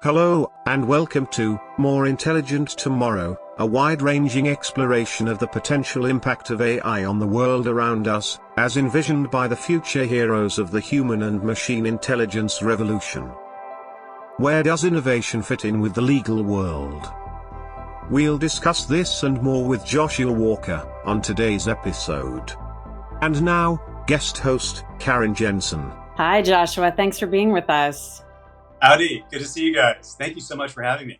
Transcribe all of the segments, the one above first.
Hello, and welcome to More Intelligent Tomorrow, a wide-ranging exploration of the potential impact of AI on the world around us, as envisioned by the future heroes of the human and machine intelligence revolution. Where does innovation fit in with the legal world? We'll discuss this and more with Joshua Walker on today's episode. And now, guest host, Karen Jensen. Hi, Joshua. Thanks for being with us. Howdy. Good to see you guys. Thank you so much for having me.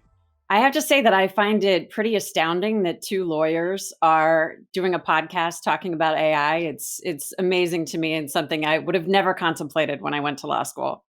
I have to say that I find it pretty astounding that two lawyers are doing a podcast talking about AI. It's amazing to me and something I would have never contemplated when I went to law school.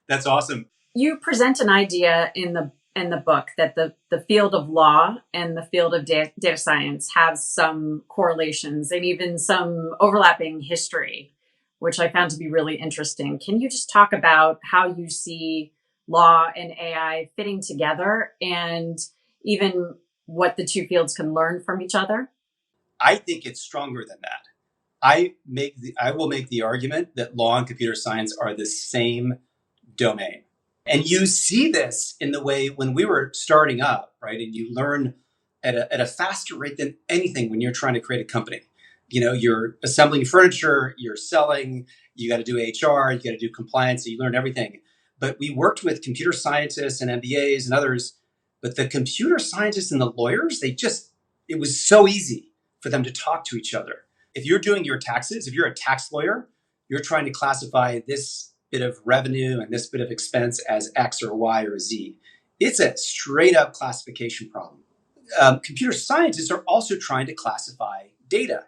That's awesome. You present an idea in the book that the field of law and the field of data science have some correlations and even some overlapping history, which I found to be really interesting. Can you just talk about how you see law and AI fitting together and even what the two fields can learn from each other? I think it's stronger than that. I will make the argument that law and computer science are the same domain. And you see this in the way when we were starting up, right? And you learn at a faster rate than anything when you're trying to create a company. You know, you're assembling furniture, you're selling, you got to do HR, you got to do compliance, so you learn everything. But we worked with computer scientists and MBAs and others, but the computer scientists and the lawyers, it was so easy for them to talk to each other. If you're doing your taxes, if you're a tax lawyer, you're trying to classify this bit of revenue and this bit of expense as X or Y or Z. It's a straight up classification problem. Computer scientists are also trying to classify data.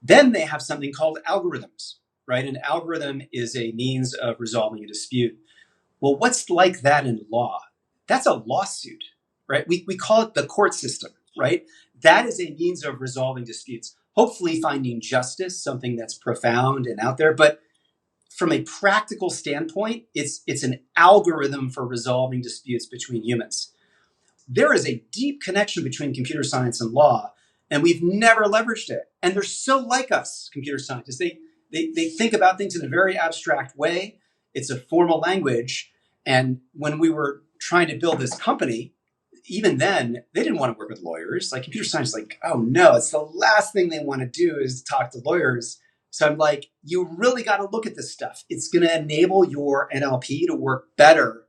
Then they have something called algorithms, right? An algorithm is a means of resolving a dispute. Well, what's like that in law? That's a lawsuit, right? We call it the court system, right? That is a means of resolving disputes, hopefully finding justice, something that's profound and out there. But from a practical standpoint, it's an algorithm for resolving disputes between humans. There is a deep connection between computer science and law, and we've never leveraged it. And they're so like us, computer scientists. They think about things in a very abstract way. It's a formal language. And when we were trying to build this company, even then, they didn't want to work with lawyers. Like computer science, like, oh no, it's the last thing they want to do is talk to lawyers. So I'm like, you really got to look at this stuff. It's going to enable your NLP to work better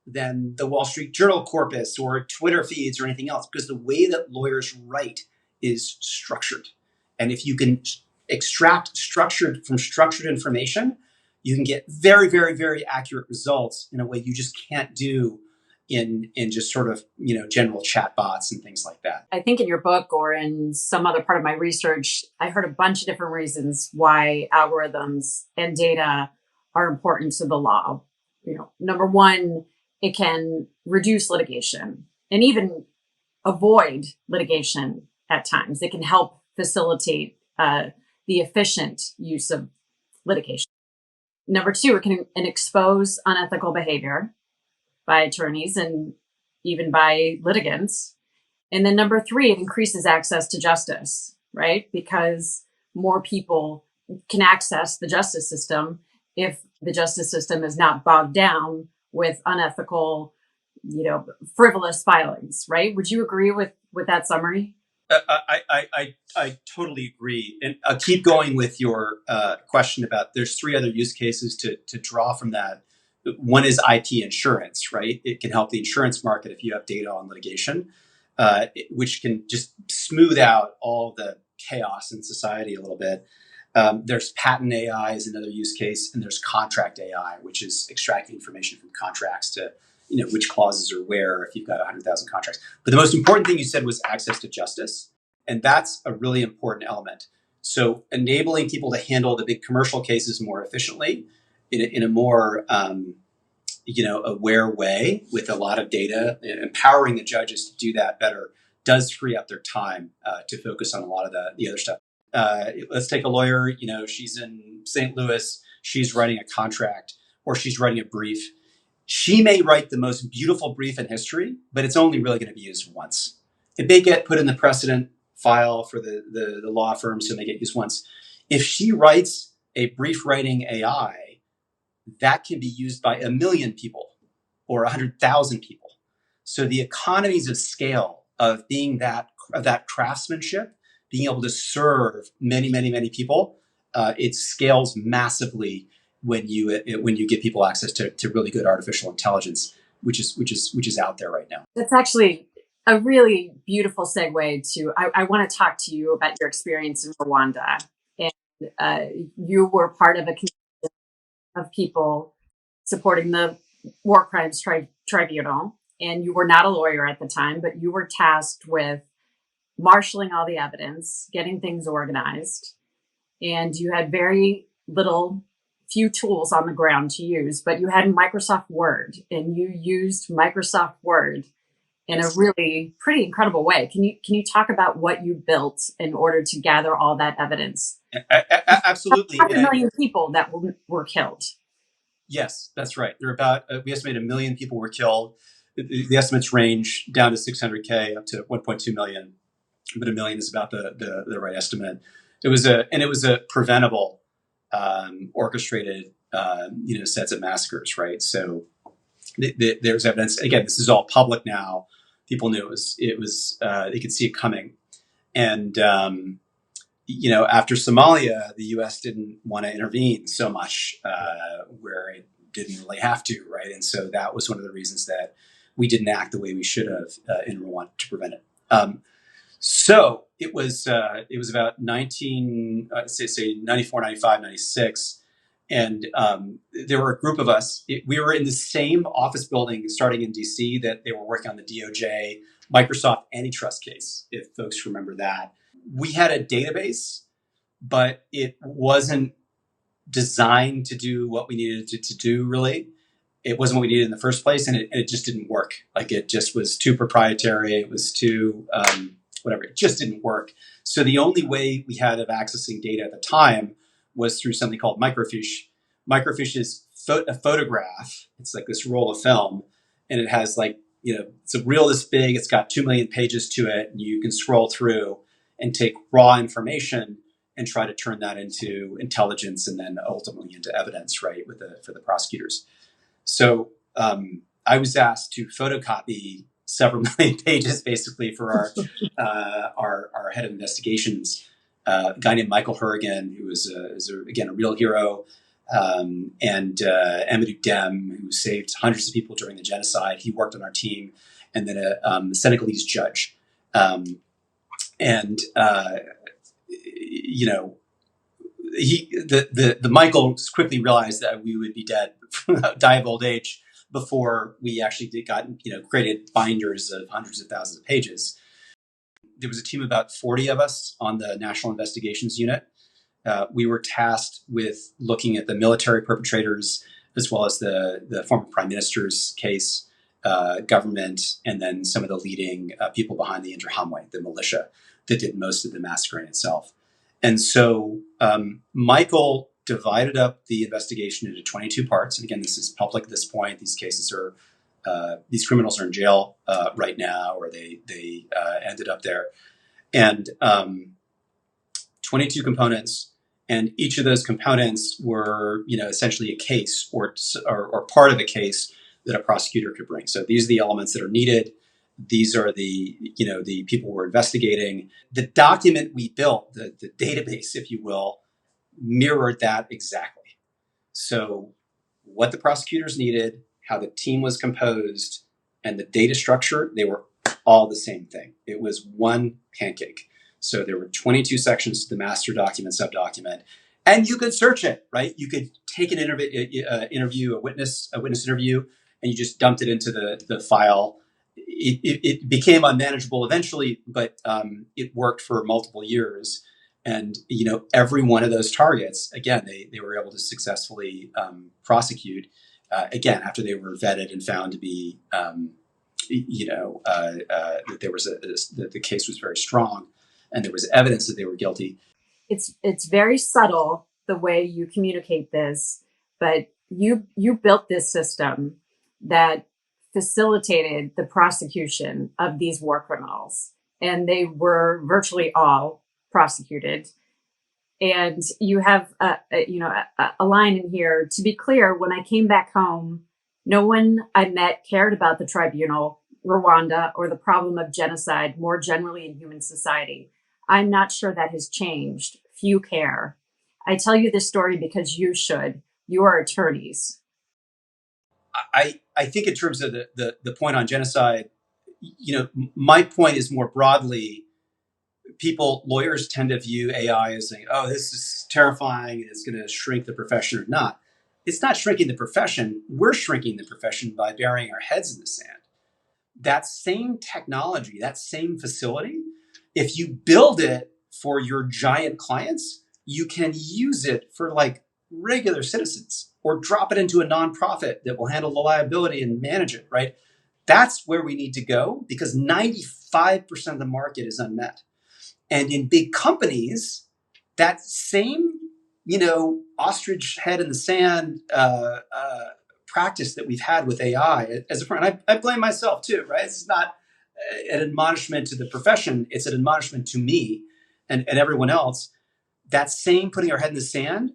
than the Wall Street Journal corpus or Twitter feeds or anything else, because the way that lawyers write is structured. And if you can extract structured information, you can get very, very, very accurate results in a way you just can't do in just sort of, general chat bots and things like that. I think in your book or in some other part of my research, I heard a bunch of different reasons why algorithms and data are important to the law. Number one, it can reduce litigation and even avoid litigation at times. It can help facilitate the efficient use of litigation. Number two, it can expose unethical behavior by attorneys and even by litigants. And then number three, it increases access to justice, right? Because more people can access the justice system if the justice system is not bogged down with unethical, frivolous filings, right? Would you agree with that summary? I totally agree. And I'll keep going with your question about there's three other use cases to draw from that. One is IP insurance, right? It can help the insurance market if you have data on litigation, which can just smooth out all the chaos in society a little bit. There's patent AI is another use case, and there's contract AI, which is extracting information from contracts to which clauses are where if you've got 100,000 contracts. But the most important thing you said was access to justice. And that's a really important element. So enabling people to handle the big commercial cases more efficiently in a more, aware way with a lot of data, empowering the judges to do that better does free up their time to focus on a lot of the other stuff. Let's take a lawyer, she's in St. Louis, she's writing a contract or she's writing a brief. She may write the most beautiful brief in history, but it's only really going to be used once. It may get put in the precedent file for the law firms, so they get used once. If she writes a brief writing AI, that can be used by a million people or 100,000 people. So the economies of scale of being that craftsmanship, being able to serve many, many, many people, it scales massively when you give people access to really good artificial intelligence, which is out there right now. That's actually a really beautiful segue to, I want to talk to you about your experience in Rwanda. And you were part of a community of people supporting the War Crimes Tribunal. And you were not a lawyer at the time, but you were tasked with marshaling all the evidence, getting things organized. And you had very few tools on the ground to use, but you had Microsoft Word, and you used Microsoft Word in a really pretty incredible way. Can you talk about what you built in order to gather all that evidence? Absolutely. 500,000 people that were killed. Yes, that's right. There are about, we estimate 1 million people were killed. The estimates range down to 600K up to 1.2 million, but 1 million is about the right estimate. It was a preventable, orchestrated, sets of massacres, right? So there's evidence. Again, this is all public now. People knew it was they could see it coming. And, after Somalia, the U.S. didn't want to intervene so much where it didn't really have to, right? And so that was one of the reasons that we didn't act the way we should have in Rwanda to prevent it. So it was about 94, 95, 96. And there were a group of us. We were in the same office building starting in DC that they were working on the DOJ Microsoft antitrust case, if folks remember that. We had a database, but it wasn't designed to do what we needed to do, really. It wasn't what we needed in the first place, and it just didn't work. Like, it just was too proprietary. It was too, whatever. It just didn't work. So the only way we had of accessing data at the time was through something called microfiche. Microfiche is a photograph. It's like this roll of film, and it has it's a reel this big. It's got 2 million pages to it, and you can scroll through and take raw information and try to turn that into intelligence and then ultimately into evidence, right, for the prosecutors. So I was asked to photocopy several million pages, basically, for our head of investigations, a guy named Michael Hurrigan, who was again a real hero, and Amadou Dem, who saved hundreds of people during the genocide. He worked on our team, and then a Senegalese judge, the Michael quickly realized that we would be dead, die of old age, before we actually created binders of hundreds of thousands of pages. There was a team of about 40 of us on the National Investigations Unit. We were tasked with looking at the military perpetrators, as well as the former prime minister's case, government, and then some of the leading people behind the Interahamwe, the militia that did most of the massacring itself. And so Michael divided up the investigation into 22 parts. And again, this is public at this point. These cases are, these criminals are in jail right now, or they ended up there. And 22 components. And each of those components were, essentially a case or part of a case that a prosecutor could bring. So these are the elements that are needed. These are the people we're investigating. The document we built, the database, if you will, mirrored that exactly. So what the prosecutors needed, how the team was composed, and the data structure, they were all the same thing. It was one pancake. So there were 22 sections to the master document, subdocument, and you could search it, right? You could take an interview, a witness interview, and you just dumped it into the file. It became unmanageable eventually, but it worked for multiple years. And, every one of those targets, again, they were able to successfully prosecute, again, after they were vetted and found to be, that the case was very strong and there was evidence that they were guilty. It's very subtle the way you communicate this, but you built this system that facilitated the prosecution of these war criminals, and they were virtually all prosecuted. And you have a line in here: to be clear, when I came back home No one I met cared about the tribunal, Rwanda, or the problem of genocide more generally in human society. I'm not sure that has changed. Few care. I tell you this story because you should. You are attorneys. I think in terms of the point on genocide, my point is more broadly, lawyers tend to view AI as saying, oh, this is terrifying and it's going to shrink the profession or not. It's not shrinking the profession. We're shrinking the profession by burying our heads in the sand. That same technology, that same facility, if you build it for your giant clients, you can use it for like regular citizens or drop it into a nonprofit that will handle the liability and manage it, right? That's where we need to go because 95% of the market is unmet. And in big companies, that same, ostrich head in the sand practice that we've had with AI as a friend, I blame myself too, right? It's not an admonishment to the profession. It's an admonishment to me and everyone else. That same putting our head in the sand,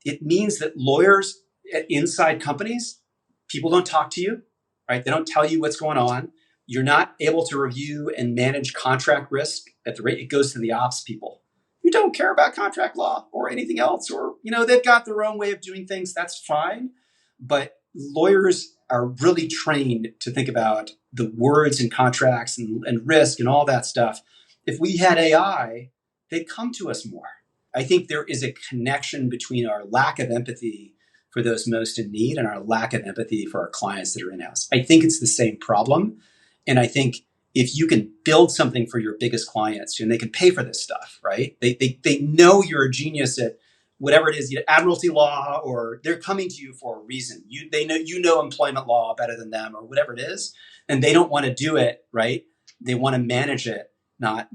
it means that lawyers inside companies, people don't talk to you, right? They don't tell you what's going on. You're not able to review and manage contract risk at the rate it goes to the ops people who don't care about contract law or anything else, or, they've got their own way of doing things. That's fine. But lawyers are really trained to think about the words and contracts and risk and all that stuff. If we had AI, they'd come to us more. I think there is a connection between our lack of empathy for those most in need and our lack of empathy for our clients that are in-house. I think it's the same problem. And I think if you can build something for your biggest clients and they can pay for this stuff, right? They know you're a genius at whatever it is, admiralty law, or they're coming to you for a reason. They know employment law better than them or whatever it is. And they don't want to do it, right? They want to manage it, not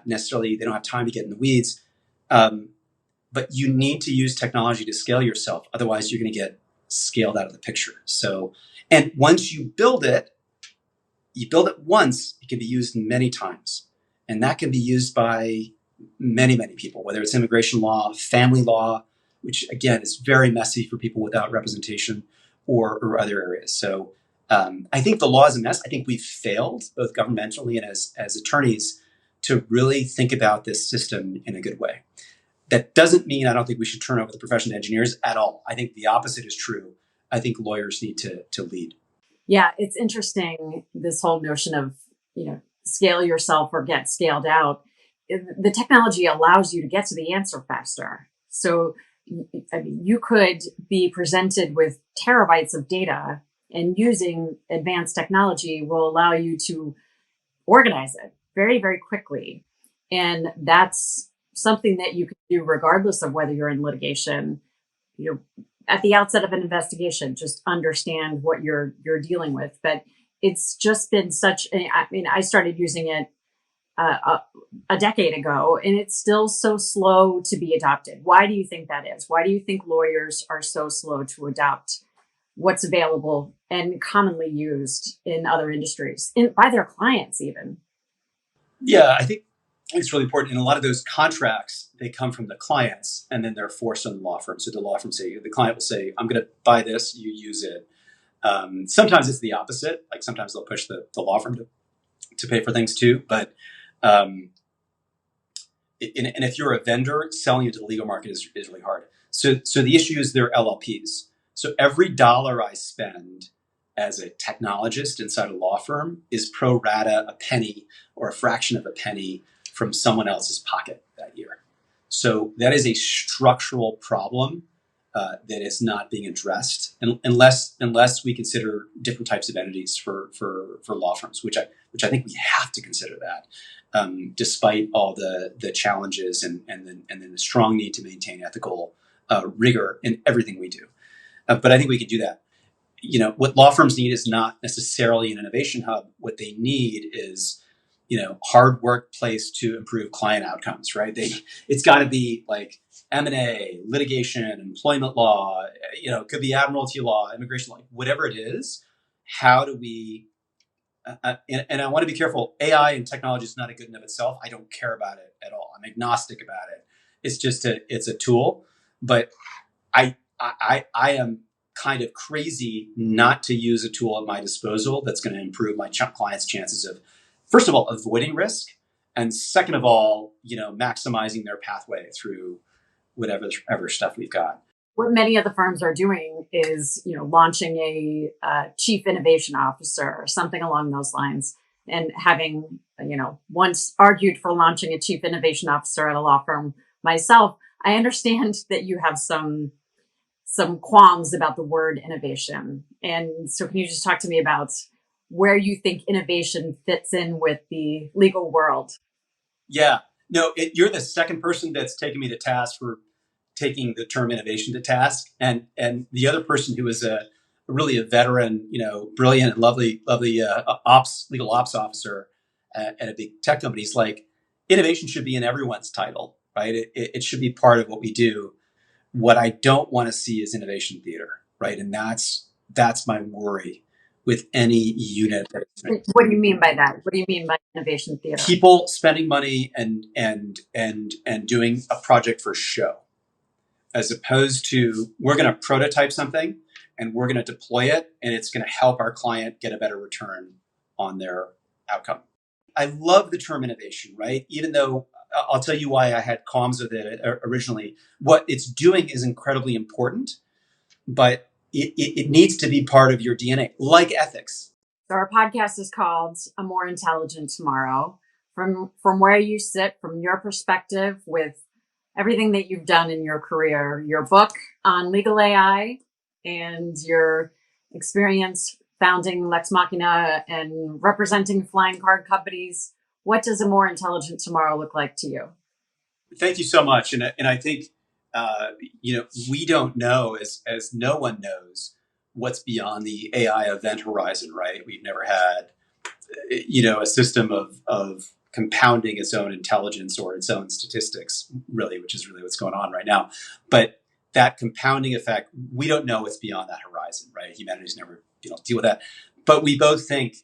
necessarily, they don't have time to get in the weeds. But you need to use technology to scale yourself. Otherwise, you're going to get scaled out of the picture. So, and once you build it once, it can be used many times. And that can be used by many, many people, whether it's immigration law, family law, which again is very messy for people without representation, or other areas. So I think the law is a mess. I think we've failed, both governmentally and as attorneys, to really think about this system in a good way. That doesn't mean I don't think we should turn over the profession to engineers at all. I think the opposite is true. I think lawyers need to lead. Yeah, it's interesting, this whole notion of, scale yourself or get scaled out. The technology allows you to get to the answer faster. So you could be presented with terabytes of data, and using advanced technology will allow you to organize it very, very quickly. And that's something that you can do regardless of whether you're in litigation. At the outset of an investigation, just understand what you're dealing with. But it's just been I started using it a decade ago, and it's still so slow to be adopted. Why do you think that is? Why do you think lawyers are so slow to adopt what's available and commonly used in other industries, by their clients even? Yeah, I think it's really important. In a lot of those contracts, they come from the clients and then they're forced on the law firm. So the law firm the client will say, I'm going to buy this, you use it. Sometimes it's the opposite. Like sometimes they'll push the law firm to pay for things too. But and if you're a vendor, selling it to the legal market is really hard. So the issue is they're LLPs. So every dollar I spend as a technologist inside a law firm is pro rata a penny or a fraction of a penny from someone else's pocket that year. So that is a structural problem that is not being addressed unless we consider different types of entities for law firms, which I think we have to consider that, despite all the challenges and then the strong need to maintain ethical rigor in everything we do. But I think we can do that. What law firms need is not necessarily an innovation hub. What they need is hard workplace to improve client outcomes, right? It's got to be like M&A, litigation, employment law, it could be admiralty law, immigration law, whatever it is. How do we, and I want to be careful, AI and technology is not a good in of itself. I don't care about it at all. I'm agnostic about it. It's just it's a tool, but I am kind of crazy not to use a tool at my disposal that's going to improve my clients' chances of, first of all, avoiding risk, and second of all, maximizing their pathway through whatever stuff we've got. What many of the firms are doing is, launching a chief innovation officer or something along those lines, and having, once argued for launching a chief innovation officer at a law firm myself. I understand that you have some qualms about the word innovation. And so can you just talk to me about where you think innovation fits in with the legal world? Yeah, no, you're the second person that's taken me to task for taking the term innovation to task. And the other person who is really a veteran, brilliant and lovely legal ops officer at a big tech company is like, innovation should be in everyone's title, right? It should be part of what we do. What I don't want to see is innovation theater, right? And that's my worry with any unit. What do you mean by that? What do you mean by innovation theater? People spending money and doing a project for show, as opposed to we're going to prototype something and we're going to deploy it and it's going to help our client get a better return on their outcome. I love the term innovation, right? Even though I'll tell you why I had qualms with it originally. What it's doing is incredibly important, but it needs to be part of your DNA, like ethics. So our podcast is called A More Intelligent Tomorrow. From where you sit, from your perspective, with everything that you've done in your career, your book on legal AI and your experience founding Lex Machina and representing flying card companies, what does a more intelligent tomorrow look like to you? Thank you so much. And I think, we don't know, as no one knows, what's beyond the AI event horizon, right? We've never had, a system of compounding its own intelligence or its own statistics, really, which is really what's going on right now. But that compounding effect, we don't know what's beyond that horizon, right? Humanity's never deal with that. But we both think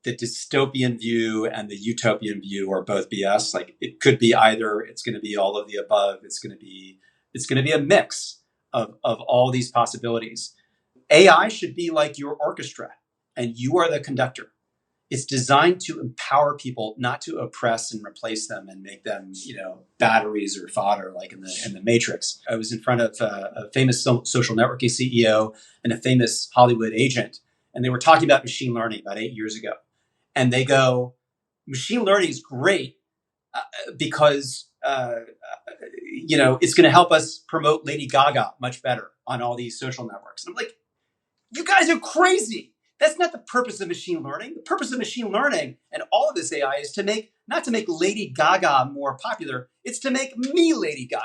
the dystopian view and the utopian view are both BS. Like, it could be either. It's going to be all of the above. It's going to be a mix of all these possibilities. AI should be like your orchestra, and you are the conductor. It's designed to empower people, not to oppress and replace them and make them, batteries or fodder, like in the Matrix. I was in front of a famous social networking CEO and a famous Hollywood agent, and they were talking about machine learning about 8 years ago. And they go, machine learning is great because, it's going to help us promote Lady Gaga much better on all these social networks. And I'm like, you guys are crazy. That's not the purpose of machine learning. The purpose of machine learning and all of this AI is not to make Lady Gaga more popular. It's to make me Lady Gaga.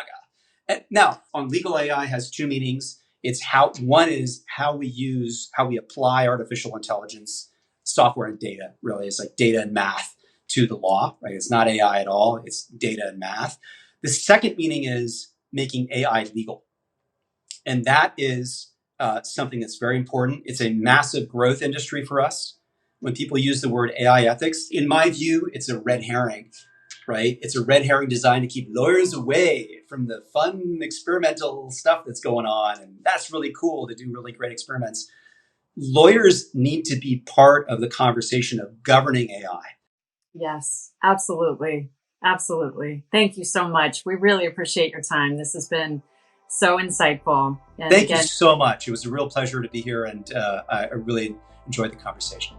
And now, on legal AI has two meanings. One is how we apply artificial intelligence, software and data, really. It's like data and math to the law, right? It's not AI at all. It's data and math. The second meaning is making AI legal. And that is something that's very important. It's a massive growth industry for us. When people use the word AI ethics, in my view, it's a red herring, right? It's a red herring designed to keep lawyers away from the fun experimental stuff that's going on. And that's really cool to do really great experiments. Lawyers need to be part of the conversation of governing AI. Yes, absolutely. Absolutely. Thank you so much. We really appreciate your time. This has been so insightful. And Thank you so much. It was a real pleasure to be here, and I really enjoyed the conversation.